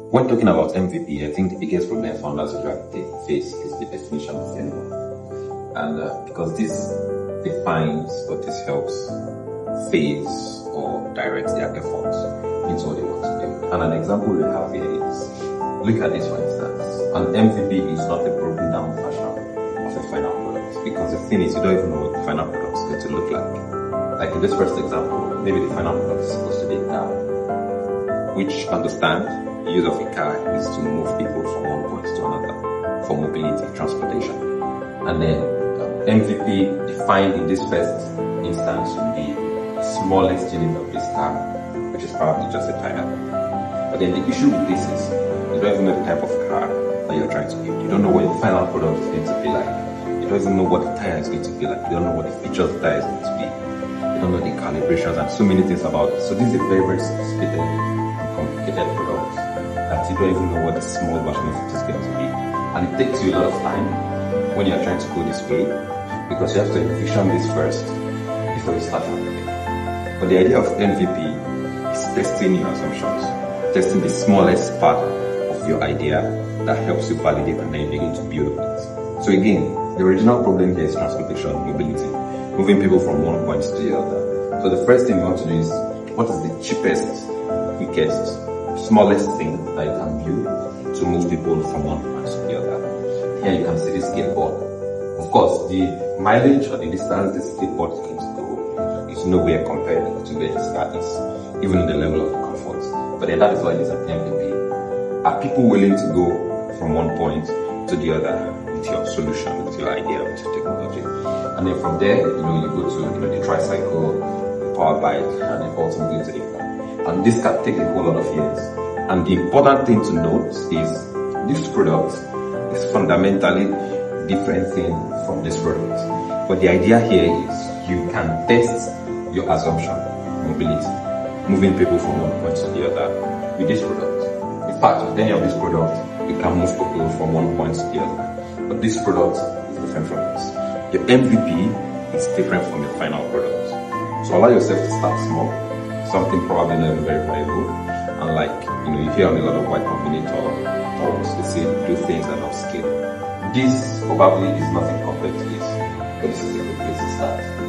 When talking about MVP, I think the biggest problem founders usually face is the definition of failure. And because this defines or this helps phase or direct their efforts into what they want to do. And an example we have here is, look at this for instance. An MVP is not a broken down version of a final product, because the thing is, you don't even know what the final product is going to look like. Like in this first example, maybe the final product is supposed to be a car, which understand the use of a car is to move people from one point to another for mobility, transportation. And then MVP defined in this first instance would be the smallest unit of this car, which is probably just a tire. But then the issue with this is, you don't even know the type of car that you're trying to build. You don't know what your final product is going to be like. You don't even know what the tire is going to be like. You don't know what the features of the tire is going to be. You don't know the calibrations and so many things about it. So this is a very, very sophisticated and complicated product that you don't even know what the small version of it is going to be. And it takes you a lot of time when you're trying to go this way, because you have to envision this first before you start something. But the idea of MVP is testing your assumptions, testing the smallest part of your idea that helps you validate and then you begin to build it. So again, the original problem here is transportation, mobility, moving people from one point to the other. So the first thing you want to do is, what is the cheapest, quickest, smallest thing that you can build to move people from one point to the other. Here you can see the skateboard. Of course, the mileage or the distance this skateboard is going to go is nowhere compared to where this car is, even in the level of comfort. But then that is why it is an MVP. Are people willing to go from one point to the other with your solution, with your idea, with your technology? And then from there, you go to the tricycle, the power bike, and then ultimately to the car. And this can take a whole lot of years. And the important thing to note is, this product is fundamentally different thing from this product. But the idea here is, you can test your assumption, mobility, moving people from one point to the other with this product. In fact, with any of this product, you can move people from one point to the other. But this product is different from this. Your MVP is different from your final product. So allow yourself to start small, something probably not very valuable. And like, you hear on a lot of white combinator talks, they say do things and upscale. This probably is nothing compared to this, but this is a good place to start.